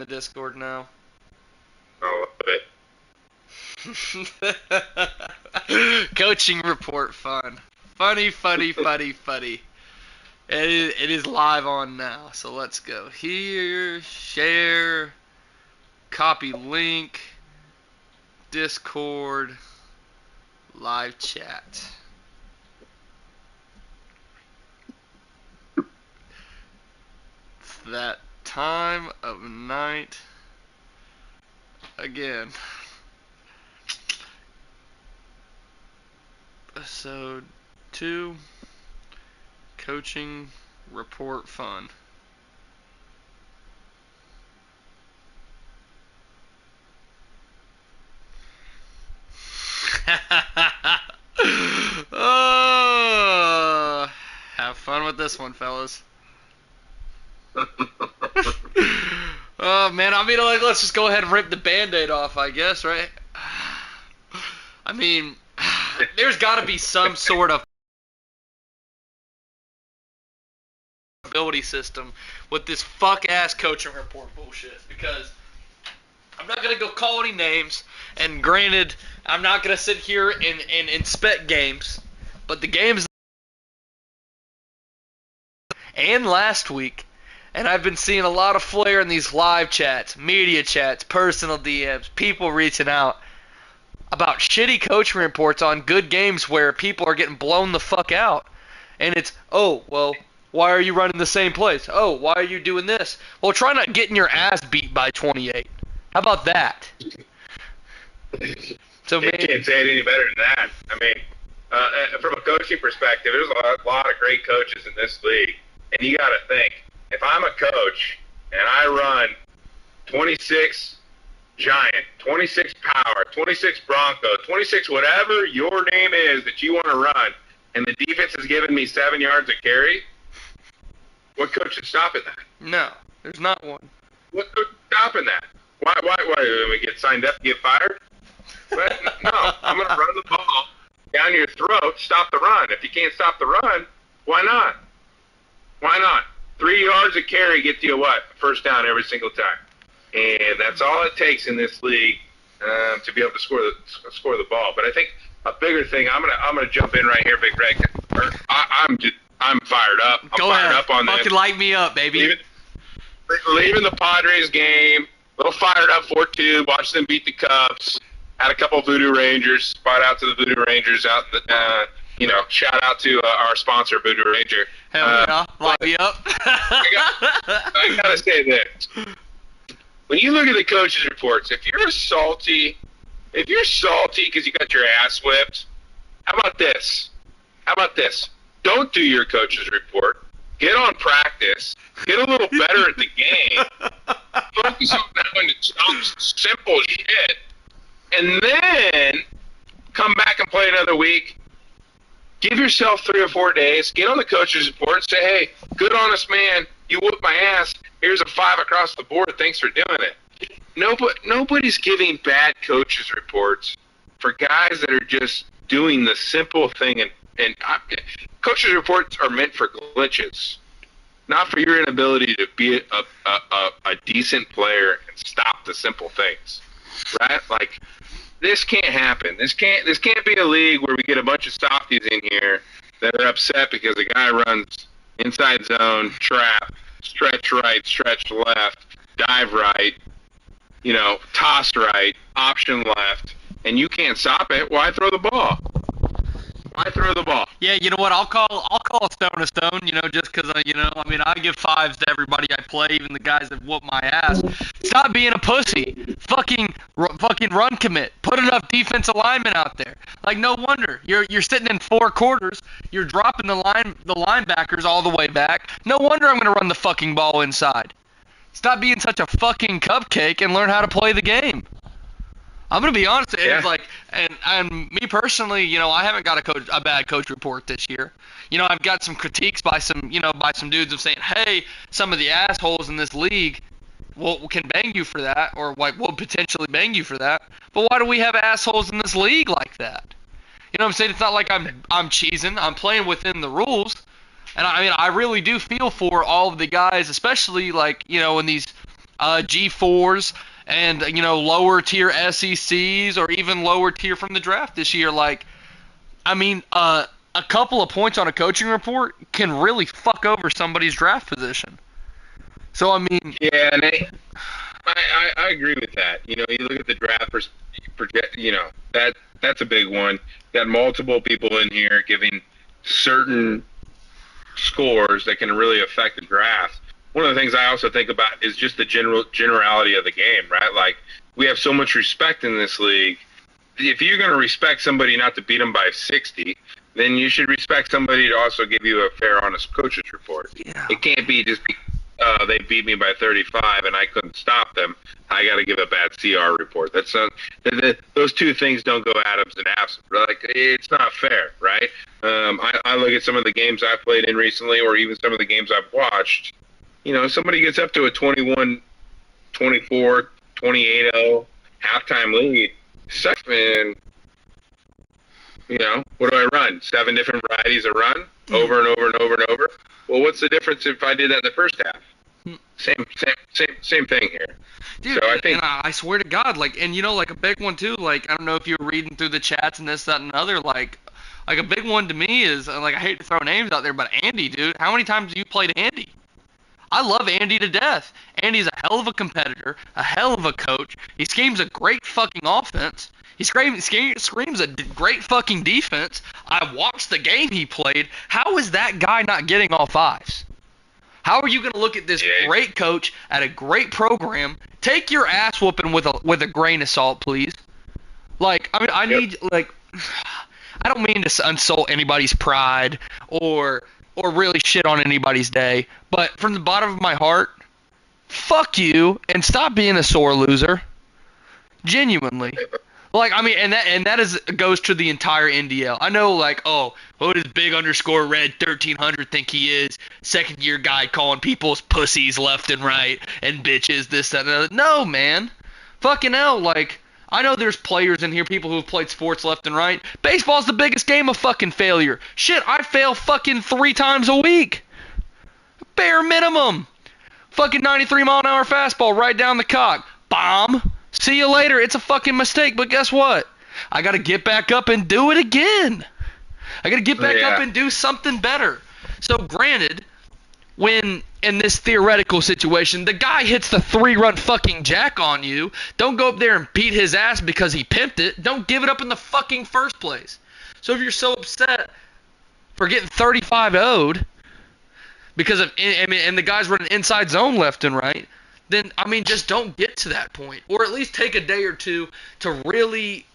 the Discord now. I love it. Coaching report fun. Funny. It is live on now, so let's go. Here, share, copy link, Discord, live chat. It's that time of night again. Episode 2, coaching report fun. Oh, have fun with this one, fellas. Oh man, I mean, like, let's just go ahead and rip the Band-Aid off, I guess, right? I mean, there's got to be some sort of ability system with this fuck-ass coaching report bullshit, because I'm not going to go call any names, and granted, I'm not going to sit here and inspect games, but the games and last week, and I've been seeing a lot of flair in these live chats, media chats, personal DMs, people reaching out about shitty coaching reports on good games where people are getting blown the fuck out. And it's, oh, well, why are you running the same plays? Oh, why are you doing this? Well, try not getting your ass beat by 28. How about that? So you can't say it any better than that. I mean, from a coaching perspective, there's a lot of great coaches in this league. And you got to think, if I'm a coach and I run 26 Giant, 26 Power, 26 Bronco, 26 whatever your name is that you want to run, and the defense is giving me 7 yards of carry, what coach is stopping that? No, there's not one. What coach is stopping that? Why do we get signed up to get fired? But, no, I'm going to run the ball down your throat, stop the run. If you can't stop the run, why not? Why not? 3 yards of carry gets you what? First down every single time. And that's all it takes in this league to be able to score the ball. But I think a bigger thing, I'm gonna jump in right here, Big Greg. I'm fired up. I'm fired up on this. Fucking light me up, baby. Leaving the Padres game, a little fired up 4-2. Watched them beat the Cubs. Had a couple of Voodoo Rangers. Spot out to the Voodoo Rangers out. Shout out to our sponsor, Voodoo Ranger. Hell yeah, light me up. I gotta say this. When you look at the coaches' reports, if you're salty because you got your ass whipped, how about this? Don't do your coach's report. Get on practice. Get a little better at the game. Focus on doing simple shit. And then come back and play another week. Give yourself 3 or 4 days. Get on the coach's report and say, hey, good honest man, you whooped my ass. Here's a 5 across the board. Thanks for doing it. Nobody's giving bad coaches reports for guys that are just doing the simple thing. And coaches reports are meant for glitches, not for your inability to be a decent player and stop the simple things, right? Like, this can't happen. This can't be a league where we get a bunch of softies in here that are upset because a guy runs inside zone, trap, stretch right, stretch left, dive right, toss right, option left, and you can't stop it. Why throw the ball? Yeah, you know what? I'll call a stone a stone, just because, I give 5s to everybody I play, even the guys that whoop my ass. Stop being a pussy. Fucking run commit. Put enough defensive linemen out there. Like, no wonder. You're sitting in 4 quarters. You're dropping the linebackers all the way back. No wonder I'm going to run the fucking ball inside. Stop being such a fucking cupcake and learn how to play the game. I'm gonna be honest. Yeah. It's like, and me personally, I haven't got a bad coach report this year. I've got some critiques by some dudes of saying, hey, some of the assholes in this league, can bang you for that, or will potentially bang you for that. But why do we have assholes in this league like that? You know what I'm saying? It's not like I'm cheesing. I'm playing within the rules. And I really do feel for all of the guys, especially in these G4s and lower tier SECs or even lower tier from the draft this year. Like, I mean, a couple of points on a coaching report can really fuck over somebody's draft position. So I mean, yeah, and I agree with that. You look at the draft project. That's a big one. Got multiple people in here giving certain scores that can really affect the draft. One of the things I also think about is just the generality of the game, right? Like, we have so much respect in this league. If you're going to respect somebody not to beat them by 60, then you should respect somebody to also give you a fair, honest coach's report. Yeah. It can't be just they beat me by 35 and I couldn't stop them. I got to give a bad CR report. That's not, those two things don't go atoms and atoms. Like, it's not fair, right? I look at some of the games I've played in recently, or even some of the games I've watched. Somebody gets up to a 21, 24, 28-0 halftime lead. Sucks, man. What do I run? 7 different varieties of run over and over and over and over. Well, what's the difference if I did that in the first half? Same thing here. Dude, so I think, and I swear to God, like, and like a big one too, like, I don't know if you were reading through the chats and this, that, and other, like a big one to me is, like, I hate to throw names out there, but Andy, dude, how many times have you played Andy? I love Andy to death. Andy's a hell of a competitor, a hell of a coach. He schemes a great fucking offense. He screams a great fucking defense. I watched the game he played. How is that guy not getting all fives? How are you going to look at this great coach at a great program? Take your ass whooping with a grain of salt, please. Like, I mean, I need, like, I don't mean to insult anybody's pride or really shit on anybody's day, but from the bottom of my heart, fuck you and stop being a sore loser. Genuinely. Like, I mean, and that goes to the entire NDL. I know, like, who does big underscore red 1300 think he is? Second year guy calling people's pussies left and right and bitches, this, that, and other. No, man. Fucking hell, like, I know there's players in here, people who've played sports left and right. Baseball's the biggest game of fucking failure. Shit, I fail fucking 3 times a week. Bare minimum. Fucking 93-mile-an-hour fastball right down the cock. Bomb. See you later. It's a fucking mistake, but guess what? I got to get back up and do it again. I got to get back up and do something better. So granted, when in this theoretical situation, the guy hits the 3-run fucking jack on you, don't go up there and beat his ass because he pimped it. Don't give it up in the fucking first place. So if you're so upset for getting 35 0'd because of, and the guy's running inside zone left and right, then, I mean, just don't get to that point. Or at least take a day or two to really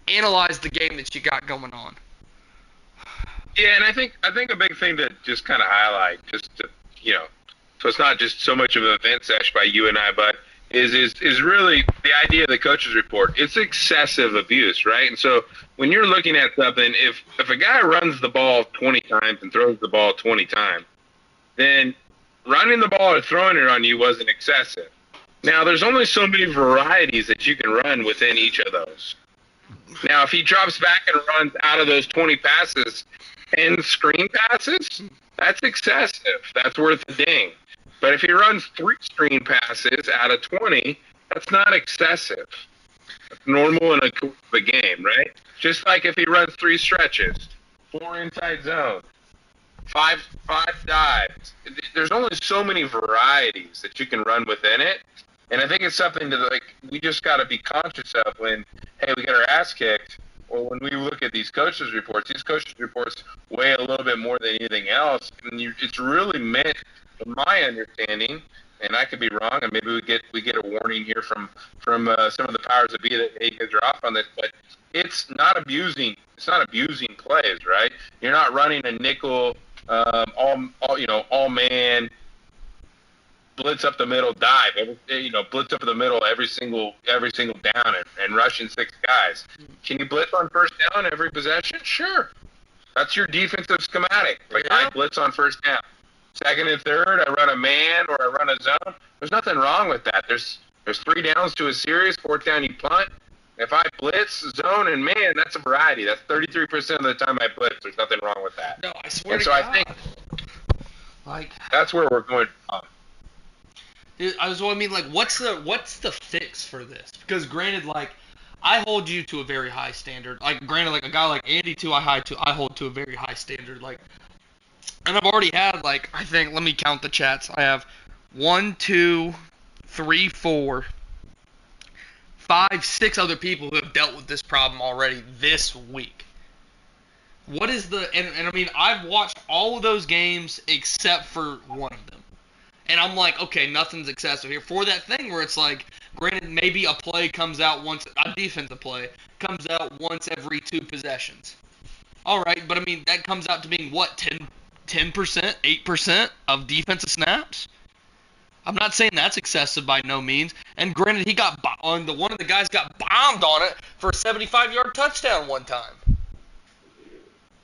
analyze the game that you got going on. Yeah, and I think a big thing to just kind of highlight, just to, so it's not just so much of an event sesh by you and I, but is really the idea of the coach's report. It's excessive abuse, right? And so when you're looking at something, if a guy runs the ball 20 times and throws the ball 20 times, then running the ball or throwing it on you wasn't excessive. Now, there's only so many varieties that you can run within each of those. Now, if he drops back and runs out of those 20 passes 10 screen passes, that's excessive. That's worth a ding. But if he runs 3 screen passes out of 20, that's not excessive. That's normal in a game, right? Just like if he runs 3 stretches, 4 inside zone, 5 dives. There's only so many varieties that you can run within it. And I think it's something that, like, we just got to be conscious of when, hey, we get our ass kicked, or when we look at these coaches' reports. These coaches' reports weigh a little bit more than anything else. And it's really meant, from my understanding, and I could be wrong, and maybe we get a warning here from some of the powers that be that, hey, you guys are off on this, but it's not abusing plays, right? You're not running a nickel all man blitz up the middle dive, blitz up the middle every single down and rushing 6 guys. Can you blitz on first down every possession? Sure. That's your defensive schematic. Like, I blitz on first down. Second and third, I run a man or I run a zone. There's nothing wrong with that. There's 3 downs to a series, 4th down you punt. If I blitz, zone, and man, that's a variety. That's 33% of the time I blitz. There's nothing wrong with that. No, I swear and to so God. I think Like, that's where we're going. I mean, like, what's the fix for this? Because granted, like, I hold you to a very high standard. Like, granted, like a guy like Andy too, I hold to a very high standard. Like, and I've already had like I think let me count the chats. I have 1, 2, 3, 4, 5, 6 other people who have dealt with this problem already this week. What is and I mean I've watched all of those games except for one of them. And I'm like, okay, nothing's excessive here. For that thing where it's like, granted, maybe a play comes out once, a defensive play comes out once every 2 possessions. All right, but I mean, that comes out to being what, 10%, 8% of defensive snaps? I'm not saying that's excessive by no means. And granted, he got on one of the guys got bombed on it for a 75-yard touchdown one time.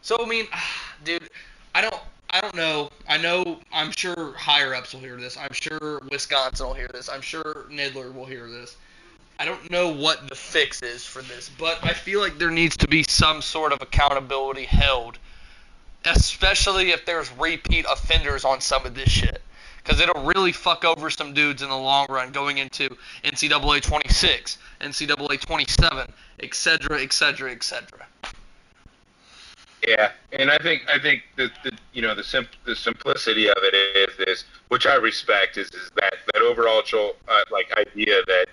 So I mean, dude, I don't know. I'm sure higher ups will hear this. I'm sure Wisconsin will hear this. I'm sure Nidler will hear this. I don't know what the fix is for this, but I feel like there needs to be some sort of accountability held, especially if there's repeat offenders on some of this shit. Because it'll really fuck over some dudes in the long run going into NCAA 26, NCAA 27, etc., etc., etc. Yeah, and I think the simplicity of it is which I respect is that overall like idea that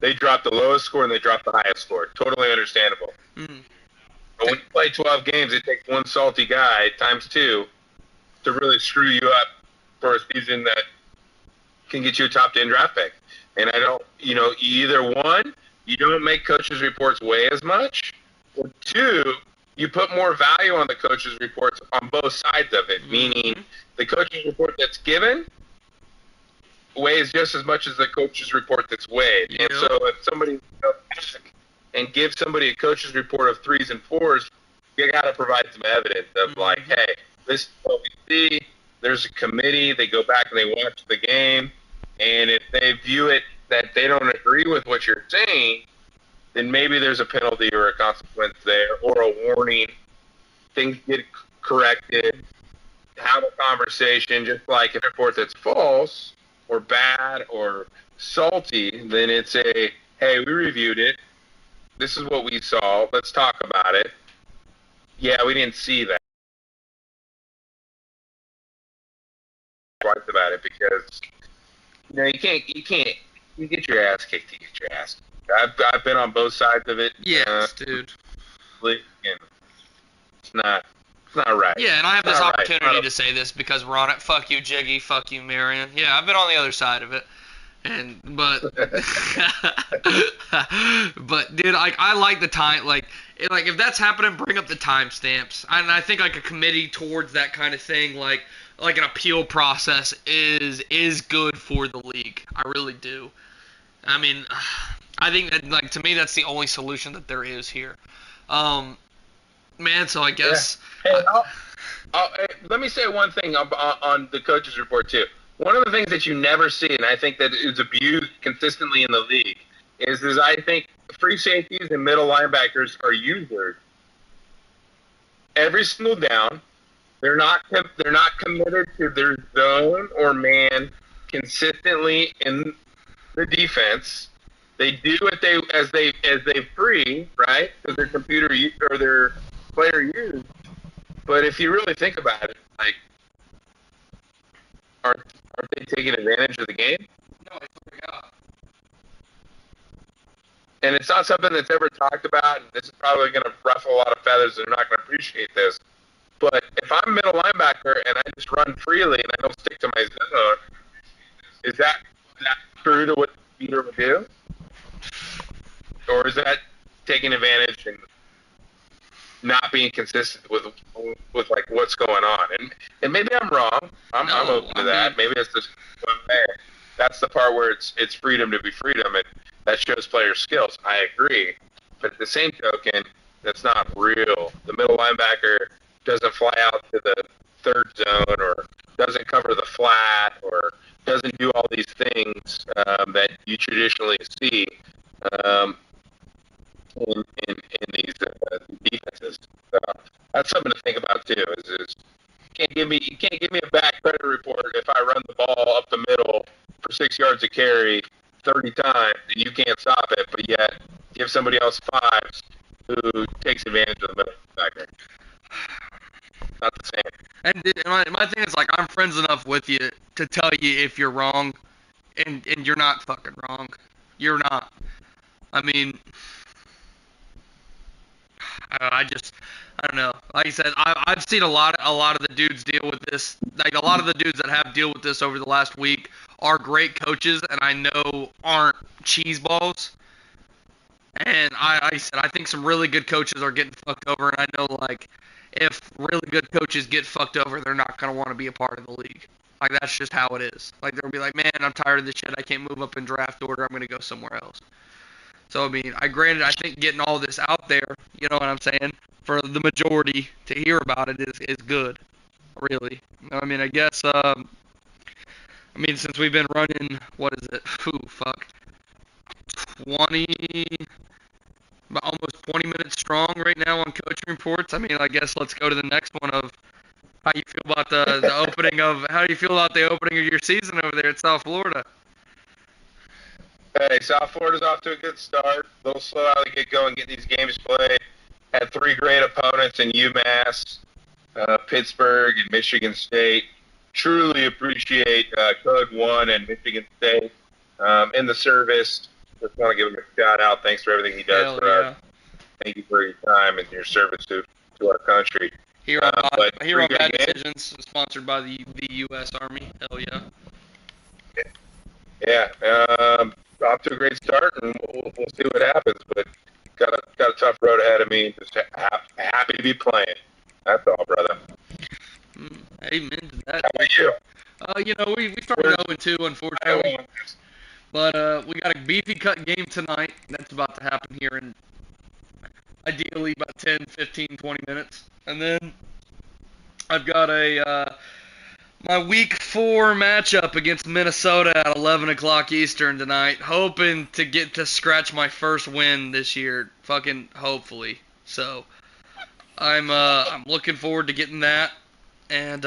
they drop the lowest score and they drop the highest score. Totally understandable. Mm-hmm. But when you play 12 games, it takes one salty guy times 2 to really screw you up for a season that can get you a top 10 draft pick. And I don't, either one, you don't make coaches' reports weigh as much, or 2, you put more value on the coaches' reports on both sides of it, meaning the coaches' report that's given weighs just as much as the coach's report that's weighed. Yep. And so if somebody and give somebody a coach's report of 3s and 4s, you got to provide some evidence of like, hey, this is what we see. There's a committee. They go back and they watch the game, and if they view it that they don't agree with what you're saying, then maybe there's a penalty or a consequence there or a warning. Things get corrected. Have a conversation. Just like if a report that's false or bad or salty, then it's a, hey, we reviewed it. This is what we saw. Let's talk about it. Yeah, we didn't see that. Twice about it because you get your ass kicked. You get your ass kicked. I've been on both sides of it. Yes, dude. It's not right. Yeah, and I have this opportunity to say this because we're on it. Fuck you, Jiggy. Fuck you, Marion. Yeah, I've been on the other side of it. But dude, I like the time. Like if that's happening, bring up the timestamps. And I think like a committee towards that kind of thing, like an appeal process is good for the league. I really do. I mean, I think that like to me that's the only solution that there is here. Man, so I guess. Yeah. Hey, let me say one thing on the coaches report too. One of the things that you never see, and I think that is abused consistently in the league, is I think free safeties and middle linebackers are users every single down. They're not committed to their zone or man consistently in the defense. They do what as they free, right? Because their computer or their player used. But if you really think about it, like, aren't they taking advantage of the game? No, I forgot. And it's not something that's ever talked about, and this is probably going to ruffle a lot of feathers. They're not going to appreciate this. But if I'm a middle linebacker and I just run freely and I don't stick to my zone, is that true to what Peter would do? Or is that taking advantage and not being consistent with like what's going on? And maybe I'm wrong. I'm open to that. Maybe it's just that's the part where it's freedom to be freedom, and that shows player skills. I agree, but at the same token, that's not real. The middle linebacker doesn't fly out to the third zone, or doesn't cover the flat, or doesn't do all these things that you traditionally see in these defenses. So that's something to think about too. Is You can't give me a back credit report if I run the ball up the middle for 6 yards of carry 30 times and you can't stop it, but yet give somebody else fives who takes advantage of the middle backer. Not the same. And my thing is, like, I'm friends enough with you to tell you if you're wrong, and you're not fucking wrong. You're not. I mean, I don't know. Like I said, I've seen a lot of the dudes deal with this. Like, a lot of the dudes that have dealt with this over the last week are great coaches, and I know aren't cheese balls. And I said, I think some really good coaches are getting fucked over, and I know, like, if really good coaches get fucked over, they're not going to want to be a part of the league. Like, that's just how it is. Like, they'll be like, man, I'm tired of this shit. I can't move up in draft order. I'm going to go somewhere else. So, I mean, I think getting all this out there, you know what I'm saying, for the majority to hear about it is good, really. I mean, I guess, since we've been running, what is it? 20, about almost 20 minutes strong right now on coaching reports. I mean, I guess let's go to the next one of how you feel about the opening of your season over there at South Florida. Hey, South Florida's off to a good start. A little slow how they get going, get these games played. Had 3 great opponents in UMass, Pittsburgh, and Michigan State. Truly appreciate Code 1 and Michigan State in the service. Just want to give him a shout out. Thanks for everything he does for us. Thank you for your time and your service to our country. Here on Bad Decisions, sponsored by the U.S. Army. Hell yeah. Yeah. Off to a great start, and we'll see what happens. But got a tough road ahead of me. Just happy to be playing. That's all, brother. Amen to that. How about you? We started 0-2, unfortunately. But we got a beefy cut game tonight. That's about to happen here in ideally about 10, 15, 20 minutes. And then I've got my week 4 matchup against Minnesota at 11 o'clock Eastern tonight. Hoping to get to scratch my first win this year. Fucking hopefully. So I'm looking forward to getting that. And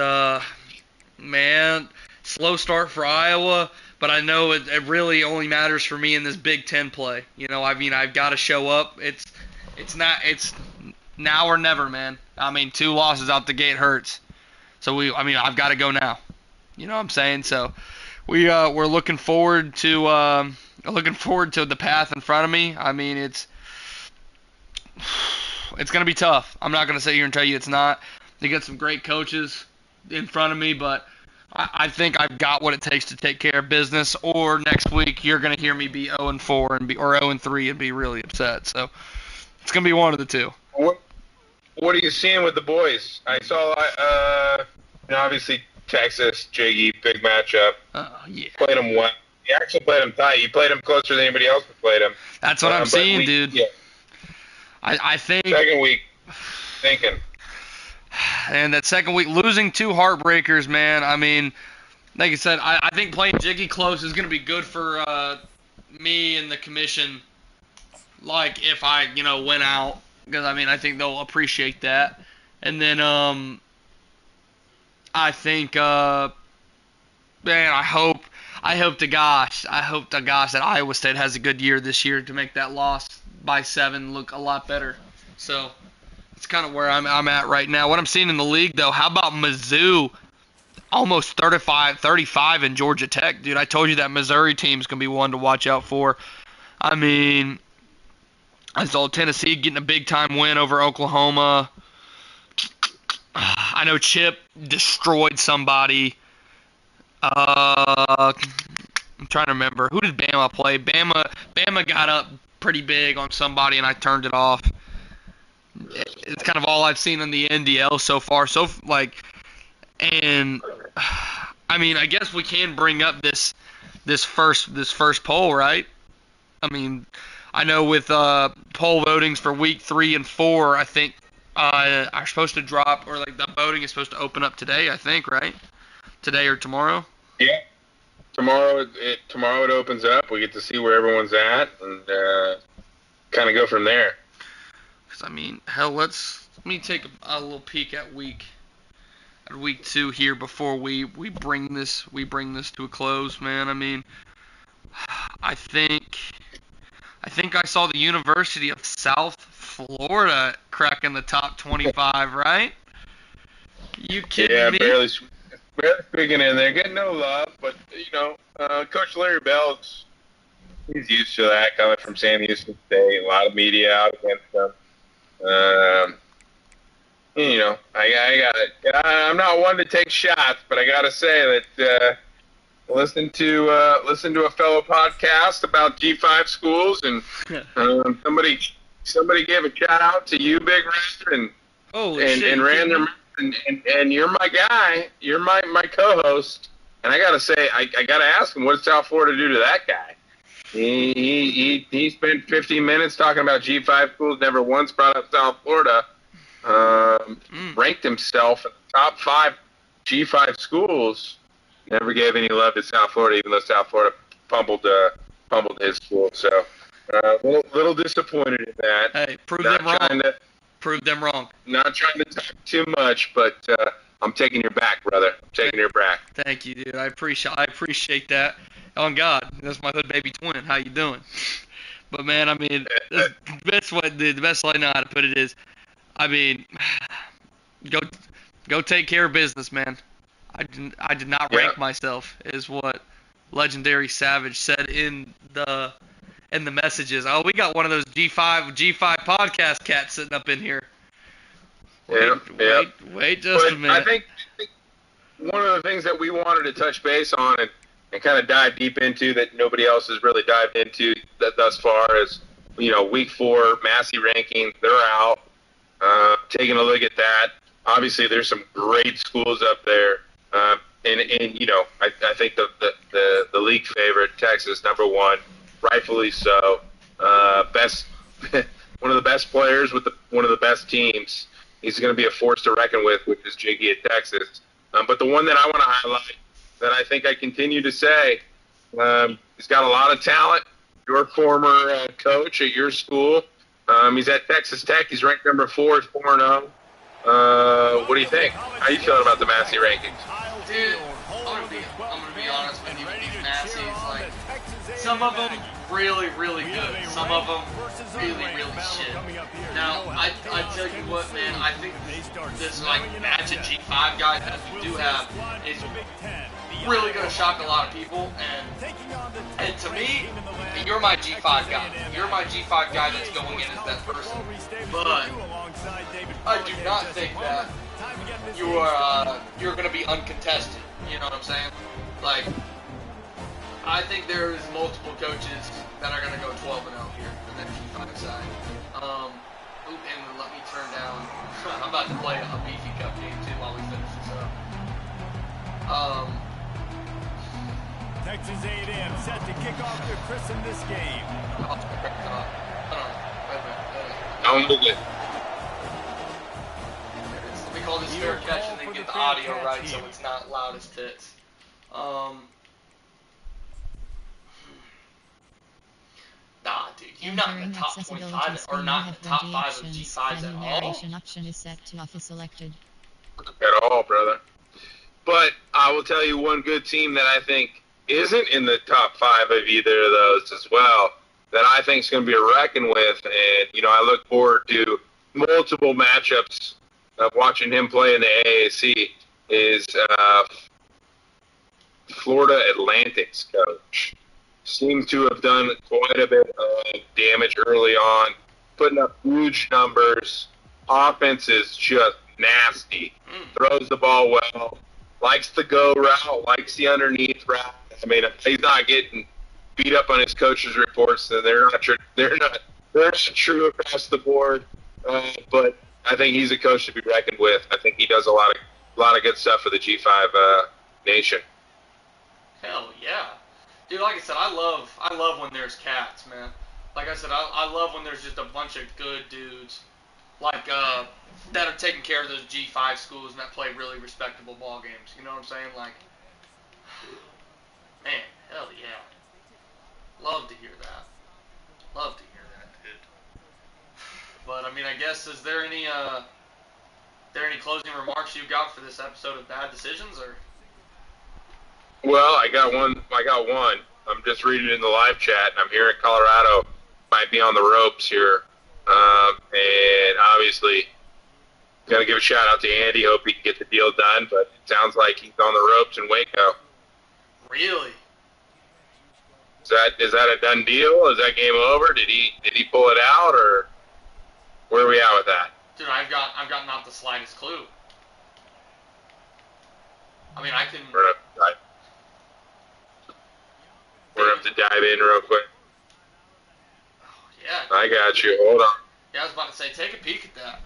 man, slow start for Iowa. But I know it really only matters for me in this Big Ten play. You know, I mean, I've got to show up. It's now or never, man. I mean, 2 losses out the gate hurts. So I've got to go now. You know what I'm saying? So we're looking forward to the path in front of me. I mean, it's gonna be tough. I'm not gonna sit here and tell you it's not. They got some great coaches in front of me, but I think I've got what it takes to take care of business. Or next week you're gonna hear me be 0-4 or 0-3 and be really upset. So it's gonna be one of the two. What are you seeing with the boys? I saw, obviously Texas, Jiggy, big matchup. Yeah. Played them well. You actually played them tight. You played them closer than anybody else has played them. That's what I'm seeing, dude. Yeah. I think. Second week, thinking. And that second week, losing 2 heartbreakers, man. I mean, like I said, I think playing Jiggy close is going to be good for me and the commission. Like, if I, win out. Because, I think they'll appreciate that. And then, I think, man, I hope to gosh that Iowa State has a good year this year to make that loss by 7 look a lot better. So, it's kind of where I'm at right now. What I'm seeing in the league, though, how about Mizzou almost 35 in Georgia Tech? Dude, I told you that Missouri team's going to be one to watch out for. I mean, I saw Tennessee getting a big-time win over Oklahoma. I know Chip destroyed somebody. I'm trying to remember. Who did Bama play? Bama got up pretty big on somebody, and I turned it off. It's kind of all I've seen in the NDL so far. And I guess we can bring up this first poll, right? I know with poll votings for week 3 and 4, I think are supposed to drop, or like the voting is supposed to open up today, I think, right? Today or tomorrow? Yeah. Tomorrow it opens up. We get to see where everyone's at and kind of go from there. Because, hell, let me take a little peek at week at week 2 here before we bring this to a close, man. I mean, I think I saw the University of South Florida cracking the top 25, right? You kidding me? Barely squeaking in there, getting no love, but Coach Larry Bell's he's used to that coming from Sam Houston State. A lot of media out against him. I got it. I'm not one to take shots, but I got to say that listen to a fellow podcast about G5 schools, and somebody gave a shout out to you, Big Red, and ran their and you're my guy. You're my co-host, and I got to say I got to ask him, what did South Florida do to that guy? He spent 15 minutes talking about G5 schools, never once brought up South Florida. Ranked himself in the top 5 G5 schools. Never gave any love to South Florida, even though South Florida pummeled his school. So, little disappointed in that. Hey, prove them wrong. Prove them wrong. Not trying to talk too much, but I'm taking your back, brother. I'm taking your back. Thank you, dude. I appreciate that. On God, that's my hood baby twin. How you doing? But man, I mean, the best way I know how to put it is, I mean, go take care of business, man. I did not rank myself, is what Legendary Savage said in the messages. Oh, we got one of those G5 podcast cats sitting up in here. Wait just a minute. I think one of the things that we wanted to touch base on and kind of dive deep into that nobody else has really dived into thus far is, week 4 Massey ranking. They're out. Taking a look at that. Obviously, there's some great schools up there. I think the league favorite, Texas, number 1, rightfully so. Best, one of the best players with one of the best teams. He's going to be a force to reckon with, which is Jiggy at Texas. But the one that I want to highlight, that I think I continue to say, he's got a lot of talent. Your former coach at your school. He's at Texas Tech. He's ranked number 4, 4-0. What do you think? How you feeling about the Massey rankings? Dude, I'm gonna be honest with you with these Masseys. Like, some of them really, really good. Some of them really, really shit. Now, I tell you what, man, I think this like match of G5 guys that we do have is really gonna shock a lot of people. And to me, you're my G5 guy. You're my G5 guy that's going in as that person. But I do not think that you're gonna be uncontested. You know what I'm saying? Like, I think there's multiple coaches that are gonna go 12-0 here in that G5 side. And let me turn down. I'm about to play a Beefy Cup game too while we finish this up. Texas A&M set to kick off to christen this game. Hold on. Wait a minute. Don't move it. Let me call this fair catch and then get the audio right so it's not loud as tits. Nah, dude, you're not in the top 25 or not in the top 5 of G5s at all. Option is set to office selected. At all, brother. But I will tell you one good team that I think isn't in the top 5 of either of those as well, that I think is going to be a reckon with. And, I look forward to multiple matchups of watching him play in the AAC is Florida Atlantic's coach. Seems to have done quite a bit of damage early on, putting up huge numbers. Offense is just nasty. Throws the ball well. Likes the go route. Likes the underneath route. I mean, he's not getting beat up on his coach's reports. So they're not true across the board. But I think he's a coach to be reckoned with. I think he does a lot of good stuff for the G5 nation. Hell yeah. Dude, like I said, I love when there's cats, man. Like I said, I love when there's just a bunch of good dudes, like, that are taking care of those G5 schools and that play really respectable ball games. You know what I'm saying? Like, man, hell yeah. Love to hear that. Love to hear that, dude. But, I mean, I guess, is there any there any closing remarks you've got for this episode of Bad Decisions, or? Well, I got one. I'm just reading it in the live chat, and I'm hearing Colorado might be on the ropes here. And obviously, gonna give a shout out to Andy. Hope he can get the deal done, but it sounds like he's on the ropes in Waco. Really? Is that a done deal? Is that game over? Did he pull it out, or where are we at with that? Dude, I've got not the slightest clue. I mean, I can. We're gonna have to dive in real quick. Yeah. I got you. Hold on. Yeah, I was about to say, take a peek at that.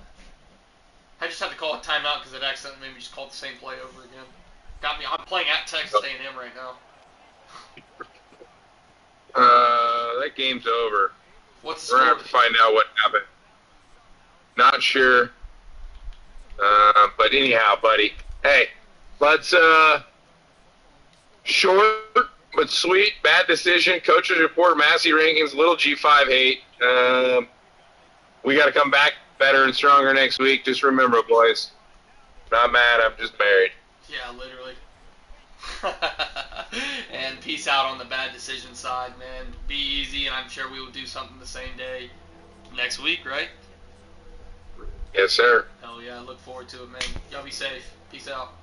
I just had to call a timeout because it accidentally made me just call the same play over again. Got me. I'm playing at Texas A&M right now. That game's over. What's the We're gonna score? have to find out what happened. Not sure. But anyhow, buddy. Hey, let's short but sweet. Bad decision. Coaches report. Massey rankings. Little G5 hate. We got to come back better and stronger next week. Just remember, boys. Not mad. I'm just married. Yeah, literally. And peace out on the bad decision side, man. Be easy, and I'm sure we will do something the same day next week, right? Yes, sir. Hell yeah, look forward to it, man. Y'all be safe. Peace out.